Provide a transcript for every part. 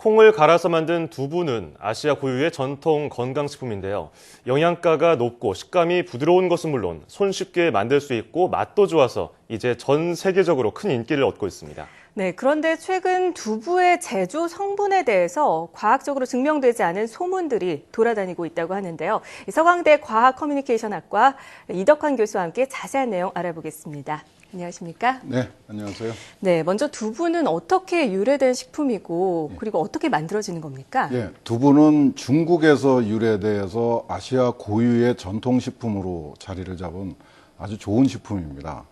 콩을 갈아서 만든 두부는 아시아 고유의 전통 건강식품인데요. 영양가가 높고 식감이 부드러운 것은 물론 손쉽게 만들 수 있고 맛도 좋아서 이제 전 세계적으로 큰 인기를 얻고 있습니다. 네, 그런데 최근 두부의 제조 성분에 대해서 과학적으로 증명되지 않은 소문들이 돌아다니고 있다고 하는데요. 서강대 과학커뮤니케이션학과 이덕환 교수와 함께 자세한 내용 알아보겠습니다. 안녕하십니까? 네, 안녕하세요. 네, 먼저 두부는 어떻게 유래된 식품이고 그리고 어떻게 만들어지는 겁니까? 예, 두부는 중국에서 유래돼서 아시아 고유의 전통식품으로 자리를 잡은 아주 좋은 식품입니다.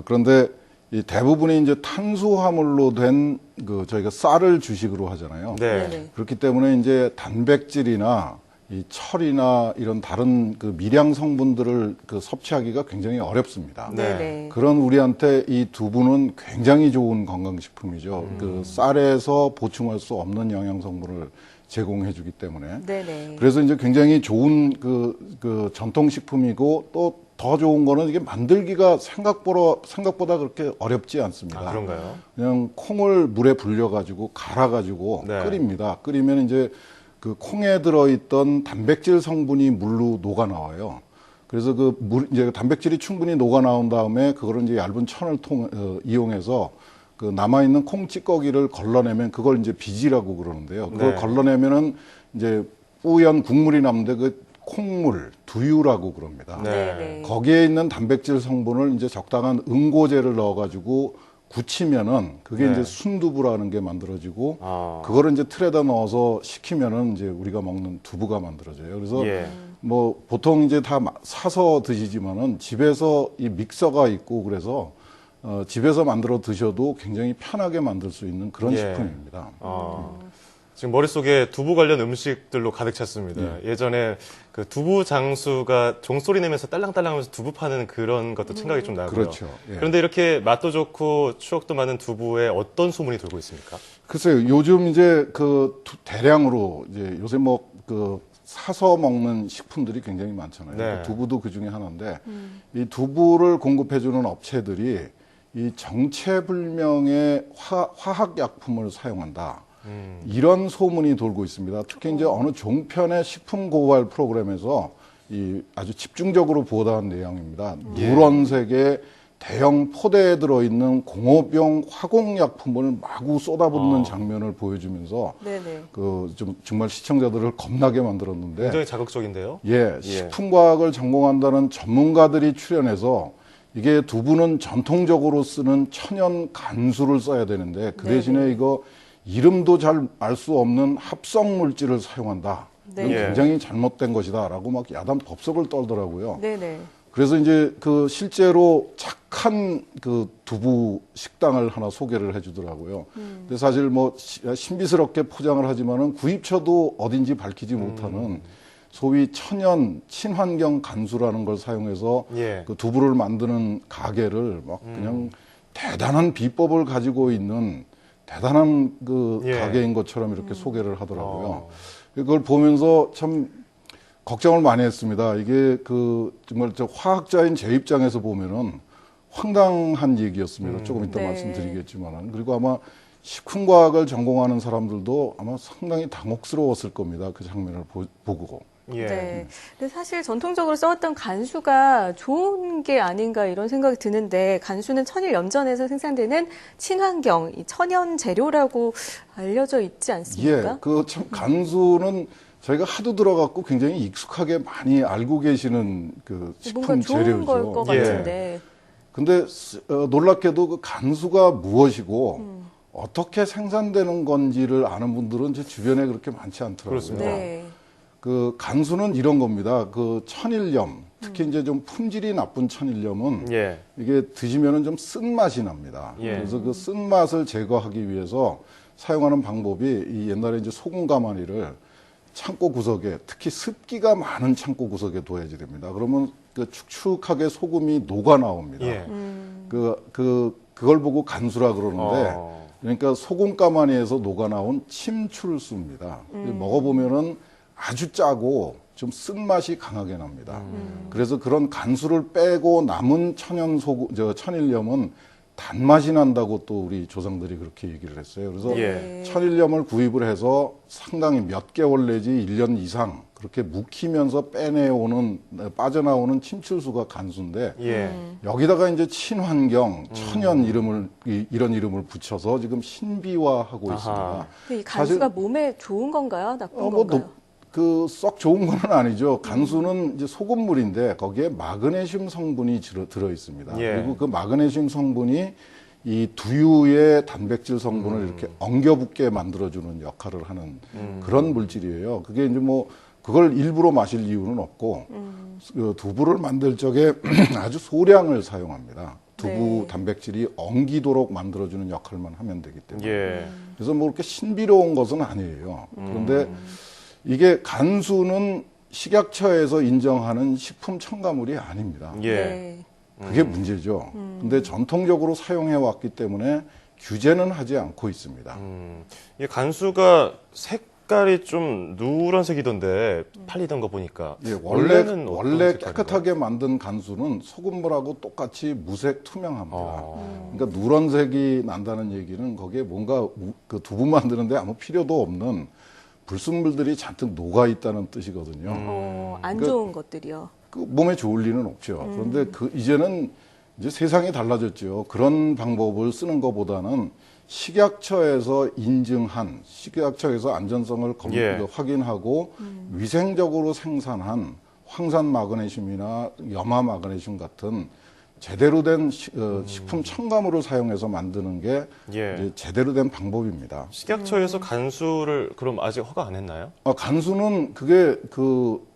그런데 이 대부분이 이제 탄수화물로 된 저희가 쌀을 주식으로 하잖아요. 네. 그렇기 때문에 이제 단백질이나 이 철이나 이런 다른 미량 성분들을 섭취하기가 굉장히 어렵습니다. 네. 그런 우리한테 이 두부는 굉장히 좋은 건강식품이죠. 쌀에서 보충할 수 없는 영양 성분을 제공해주기 때문에. 네네. 그래서 이제 굉장히 좋은 전통식품이고 또 더 좋은 거는 이게 만들기가 생각보다 그렇게 어렵지 않습니다. 아, 그런가요? 그냥 콩을 물에 불려가지고 갈아가지고 네. 끓입니다. 끓이면 이제 그 콩에 들어있던 단백질 성분이 물로 녹아 나와요. 그래서 이제 단백질이 충분히 녹아 나온 다음에 그거를 이제 얇은 천을 이용해서 그 남아있는 콩 찌꺼기를 걸러내면 그걸 이제 비지라고 그러는데요. 그걸 네. 걸러내면은 이제 뿌연 국물이 남는데 그 콩물, 두유라고 그럽니다. 네. 거기에 있는 단백질 성분을 이제 적당한 응고제를 넣어가지고 굳히면은 그게 네. 이제 순두부라는 게 만들어지고 아. 그거를 이제 틀에다 넣어서 식히면은 이제 우리가 먹는 두부가 만들어져요. 그래서 예. 뭐 보통 이제 다 사서 드시지만은 집에서 이 믹서가 있고 그래서 집에서 만들어 드셔도 굉장히 편하게 만들 수 있는 그런 예. 식품입니다. 지금 머릿속에 두부 관련 음식들로 가득 찼습니다. 예전에 그 두부 장수가 종소리 내면서 딸랑딸랑하면서 두부 파는 그런 것도 생각이 좀 나고요. 그렇죠. 예. 그런데 이렇게 맛도 좋고 추억도 많은 두부에 어떤 소문이 돌고 있습니까? 글쎄요, 요즘 이제 대량으로 이제 요새 사서 먹는 식품들이 굉장히 많잖아요. 네. 두부도 그 중에 하나인데 이 두부를 공급해주는 업체들이 이 정체불명의 화학약품을 사용한다. 이런 소문이 돌고 있습니다. 특히 이제 어느 종편의 식품 고발 프로그램에서 이 아주 집중적으로 보도한 내용입니다. 누런색의 대형 포대에 들어있는 공업용 화공약품을 마구 쏟아붓는 장면을 보여주면서 네네. 좀 정말 시청자들을 겁나게 만들었는데 굉장히 자극적인데요. 식품과학을 전공한다는 전문가들이 출연해서 이게 두부는 전통적으로 쓰는 천연 간수를 써야 되는데 그 대신에 이거 이름도 잘 알 수 없는 합성 물질을 사용한다. 이건 네. 굉장히 잘못된 것이다라고 막 야단 법석을 떨더라고요. 네네. 그래서 이제 실제로 착한 두부 식당을 하나 소개를 해주더라고요. 근데 사실 뭐 신비스럽게 포장을 하지만은 구입처도 어딘지 밝히지 못하는 소위 천연 친환경 간수라는 걸 사용해서 그 두부를 만드는 가게를 막 그냥 대단한 비법을 가지고 있는 대단한 가게인 것처럼 이렇게 소개를 하더라고요. 그걸 보면서 참 걱정을 많이 했습니다. 이게 정말 화학자인 제 입장에서 보면은 황당한 얘기였습니다. 조금 이따 네. 말씀드리겠지만은. 그리고 아마 식품과학을 전공하는 사람들도 아마 상당히 당혹스러웠을 겁니다. 그 장면을 보고. 네. 근데 사실 전통적으로 써왔던 간수가 좋은 게 아닌가 이런 생각이 드는데 간수는 천일 염전에서 생산되는 친환경, 천연 재료라고 알려져 있지 않습니까? 참 간수는 저희가 하도 들어갖고 굉장히 익숙하게 많이 알고 계시는 식품 뭔가 좋은 재료죠. 걸 것 같은데. 근데 놀랍게도 그 간수가 무엇이고 어떻게 생산되는 건지를 아는 분들은 제 주변에 그렇게 많지 않더라고요. 그렇습니다. 네. 간수는 이런 겁니다. 천일염, 특히 이제 좀 품질이 나쁜 천일염은 이게 드시면은 좀 쓴맛이 납니다. 그래서 그 쓴맛을 제거하기 위해서 사용하는 방법이 이 옛날에 이제 소금 가마니를 창고 구석에, 특히 습기가 많은 창고 구석에 둬야지 됩니다. 그러면 축축하게 소금이 녹아 나옵니다. 그걸 보고 간수라 그러는데 그러니까 소금 가마니에서 녹아 나온 침출수입니다. 먹어보면은 아주 짜고 좀 쓴맛이 강하게 납니다. 그래서 그런 간수를 빼고 남은 천일염은 단맛이 난다고 또 우리 조상들이 그렇게 얘기를 했어요. 그래서 예. 천일염을 구입을 해서 상당히 몇 개월 내지 1년 이상 그렇게 묵히면서 빼내오는, 빠져나오는 침출수가 간수인데 예. 여기다가 이제 친환경, 천연 이런 이름을 붙여서 지금 신비화하고 아하. 있습니다. 근데 이 간수가 몸에 좋은 건가요? 나쁜 건가요? 썩 좋은 건 아니죠. 간수는 이제 소금물인데 거기에 마그네슘 성분이 들어 있습니다. 예. 그리고 그 마그네슘 성분이 이 두유의 단백질 성분을 이렇게 엉겨붙게 만들어주는 역할을 하는 그런 물질이에요. 그게 이제 뭐 그걸 일부러 마실 이유는 없고 그 두부를 만들 적에 아주 소량을 사용합니다. 두부 네. 단백질이 엉기도록 만들어주는 역할만 하면 되기 때문에. 예. 그래서 뭐 그렇게 신비로운 것은 아니에요. 그런데 이게 간수는 식약처에서 인정하는 식품 첨가물이 아닙니다. 예. 네. 그게 문제죠. 근데 전통적으로 사용해 왔기 때문에 규제는 하지 않고 있습니다. 이 간수가 색깔이 좀 누런색이던데 팔리던 거 보니까 예, 원래는 원래 어떤 색깔인가요? 깨끗하게 만든 간수는 소금물하고 똑같이 무색 투명합니다. 아. 그러니까 누런색이 난다는 얘기는 거기에 뭔가 그 두부 만드는데 아무 필요도 없는 불순물들이 잔뜩 녹아 있다는 뜻이거든요. 안 그- 좋은 것들이요. 그 몸에 좋을 리는 없죠. 그런데 이제는 이제 세상이 달라졌죠. 그런 방법을 쓰는 것보다는 식약처에서 인증한, 식약처에서 안전성을 예. 확인하고 위생적으로 생산한 황산 마그네슘이나 염화 마그네슘 같은 제대로 된 식품 첨가물을 사용해서 만드는 게 예. 이제 제대로 된 방법입니다. 식약처에서 간수를 그럼 아직 허가 안 했나요? 간수는 그게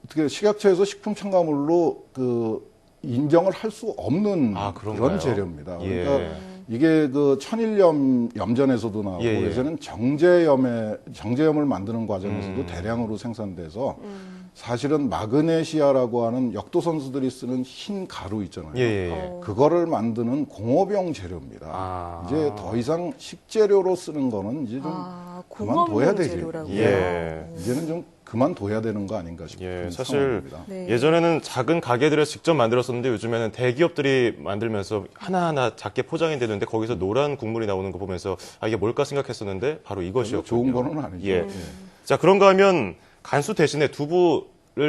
어떻게 식약처에서 식품 첨가물로 인정을 할 수 없는 아, 그런가요? 그런 재료입니다. 예. 그러니까 이게 천일염 염전에서도 나오고 예, 예. 요새는 정제염을 만드는 과정에서도 대량으로 생산돼서 사실은 마그네시아라고 하는 역도 선수들이 쓰는 흰 가루 있잖아요. 예, 예, 예. 그거를 만드는 공업용 재료입니다. 아. 이제 더 이상 식재료로 쓰는 거는 이제 좀 그만둬야 공업용 되지. 재료라고요. 예. 이제는 좀 그만둬야 되는 거 아닌가 싶은 예, 사실 상황입니다. 네. 예전에는 작은 가게들에서 직접 만들었었는데 요즘에는 대기업들이 만들면서 하나하나 작게 포장이 되는데 거기서 노란 국물이 나오는 거 보면서 이게 뭘까 생각했었는데 바로 이것이었군요. 좋은 거는 아니죠. 예. 자, 그런가 하면 간수 대신에 두부를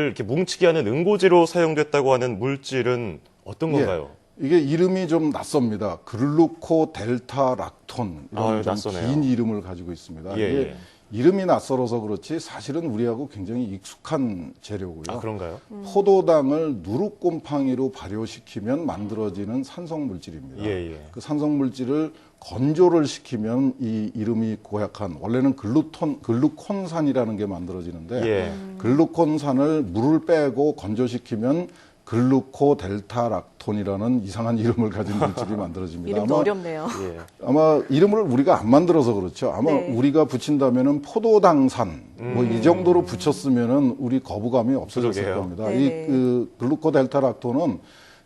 이렇게 뭉치게 하는 응고제로 사용됐다고 하는 물질은 어떤 건가요? 이게 이름이 좀 낯섭니다. 글루코 델타 락톤 이런 좀 낯서네요. 긴 이름을 가지고 있습니다. 예, 이게 예. 이름이 낯설어서 그렇지 사실은 우리하고 굉장히 익숙한 재료고요. 아, 그런가요? 포도당을 누룩곰팡이로 발효시키면 만들어지는 산성 물질입니다. 예, 예. 그 산성 물질을 건조를 시키면 이 이름이 고약한 원래는 글루콘산이라는 게 만들어지는데 예. 글루콘산을 물을 빼고 건조시키면 글루코 델타 락톤이라는 이상한 이름을 가진 물질이 만들어집니다. 이름도 어렵네요. 예. 아마 이름을 우리가 안 만들어서 그렇죠. 아마 네. 우리가 붙인다면은 포도당산 뭐 이 정도로 붙였으면은 우리 거부감이 없어졌을 그러게요. 겁니다. 네네. 이 글루코 델타 락톤은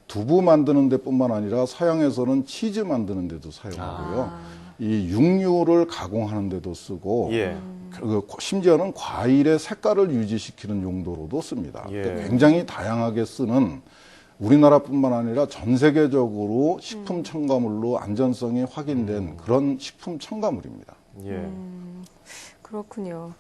두부 만드는 데뿐만 아니라 서양에서는 치즈 만드는 데도 사용하고요. 이 육류를 가공하는 데도 쓰고 예. 심지어는 과일의 색깔을 유지시키는 용도로도 씁니다. 예. 그러니까 굉장히 다양하게 쓰는 우리나라뿐만 아니라 전 세계적으로 식품 첨가물로 안전성이 확인된 그런 식품 첨가물입니다. 예. 그렇군요.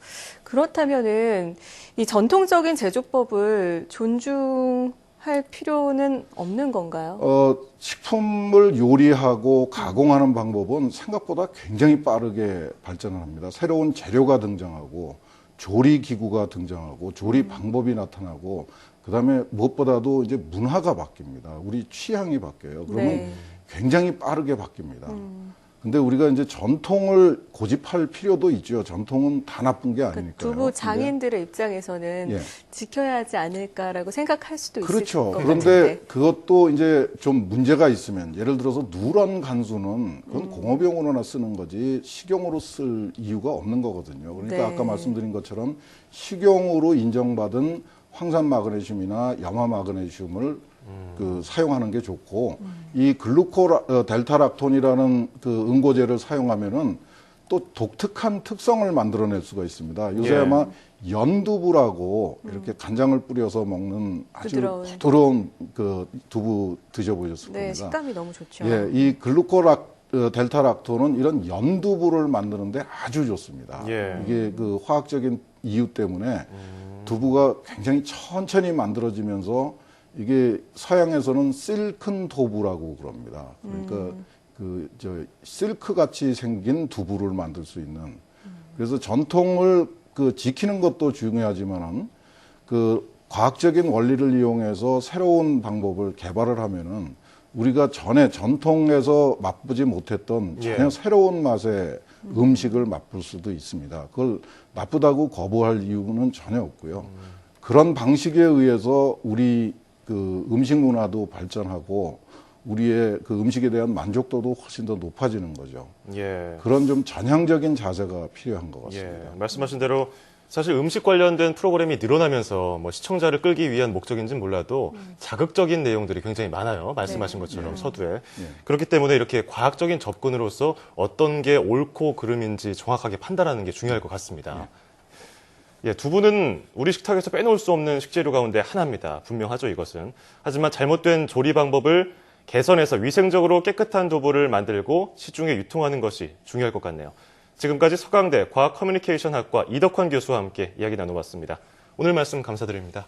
그렇다면은 이 전통적인 제조법을 존중할 필요는 없는 건가요? 식품을 요리하고 가공하는 방법은 생각보다 굉장히 빠르게 발전을 합니다. 새로운 재료가 등장하고 조리 기구가 등장하고 조리 방법이 나타나고 그다음에 무엇보다도 이제 문화가 바뀝니다. 우리 취향이 바뀌어요. 그러면 네. 굉장히 빠르게 바뀝니다. 근데 우리가 이제 전통을 고집할 필요도 있죠. 전통은 다 나쁜 게 아니니까요. 두부 장인들의 입장에서는 예. 지켜야 하지 않을까라고 생각할 수도 있을 그렇죠. 것 그런데 같은데. 그것도 이제 좀 문제가 있으면 예를 들어서 누런 간수는 그건 공업용으로나 쓰는 거지 식용으로 쓸 이유가 없는 거거든요. 그러니까 네. 아까 말씀드린 것처럼 식용으로 인정받은 황산 마그네슘이나 염화 마그네슘을 사용하는 게 좋고 이 델타락톤이라는 그 응고제를 사용하면은 또 독특한 특성을 만들어낼 수가 있습니다. 요새 예. 아마 연두부라고 이렇게 간장을 뿌려서 먹는 아주 부드러운. 부드러운 그 두부 드셔보셨을 네, 겁니다. 식감이 너무 좋죠. 예, 이 델타락토는 이런 연두부를 만드는데 아주 좋습니다. 예. 이게 그 화학적인 이유 때문에 두부가 굉장히 천천히 만들어지면서 이게 서양에서는 실큰 도부라고 그럽니다. 그러니까 실크 같이 생긴 두부를 만들 수 있는. 그래서 전통을 지키는 것도 중요하지만은 과학적인 원리를 이용해서 새로운 방법을 개발을 하면은 우리가 전에 전통에서 맛보지 못했던 전혀 예. 새로운 맛의 음식을 맛볼 수도 있습니다. 그걸 나쁘다고 거부할 이유는 전혀 없고요. 그런 방식에 의해서 우리 음식 문화도 발전하고 우리의 음식에 대한 만족도도 훨씬 더 높아지는 거죠. 예. 그런 좀 전향적인 자세가 필요한 것 같습니다. 예. 말씀하신 대로 사실 음식 관련된 프로그램이 늘어나면서 뭐 시청자를 끌기 위한 목적인지는 몰라도 자극적인 내용들이 굉장히 많아요. 말씀하신 것처럼 서두에. 그렇기 때문에 이렇게 과학적인 접근으로서 어떤 게 옳고 그름인지 정확하게 판단하는 게 중요할 것 같습니다. 예, 두부는 우리 식탁에서 빼놓을 수 없는 식재료 가운데 하나입니다. 분명하죠, 이것은. 하지만 잘못된 조리 방법을 개선해서 위생적으로 깨끗한 두부를 만들고 시중에 유통하는 것이 중요할 것 같네요. 지금까지 서강대 과학커뮤니케이션학과 이덕환 교수와 함께 이야기 나눠봤습니다. 오늘 말씀 감사드립니다.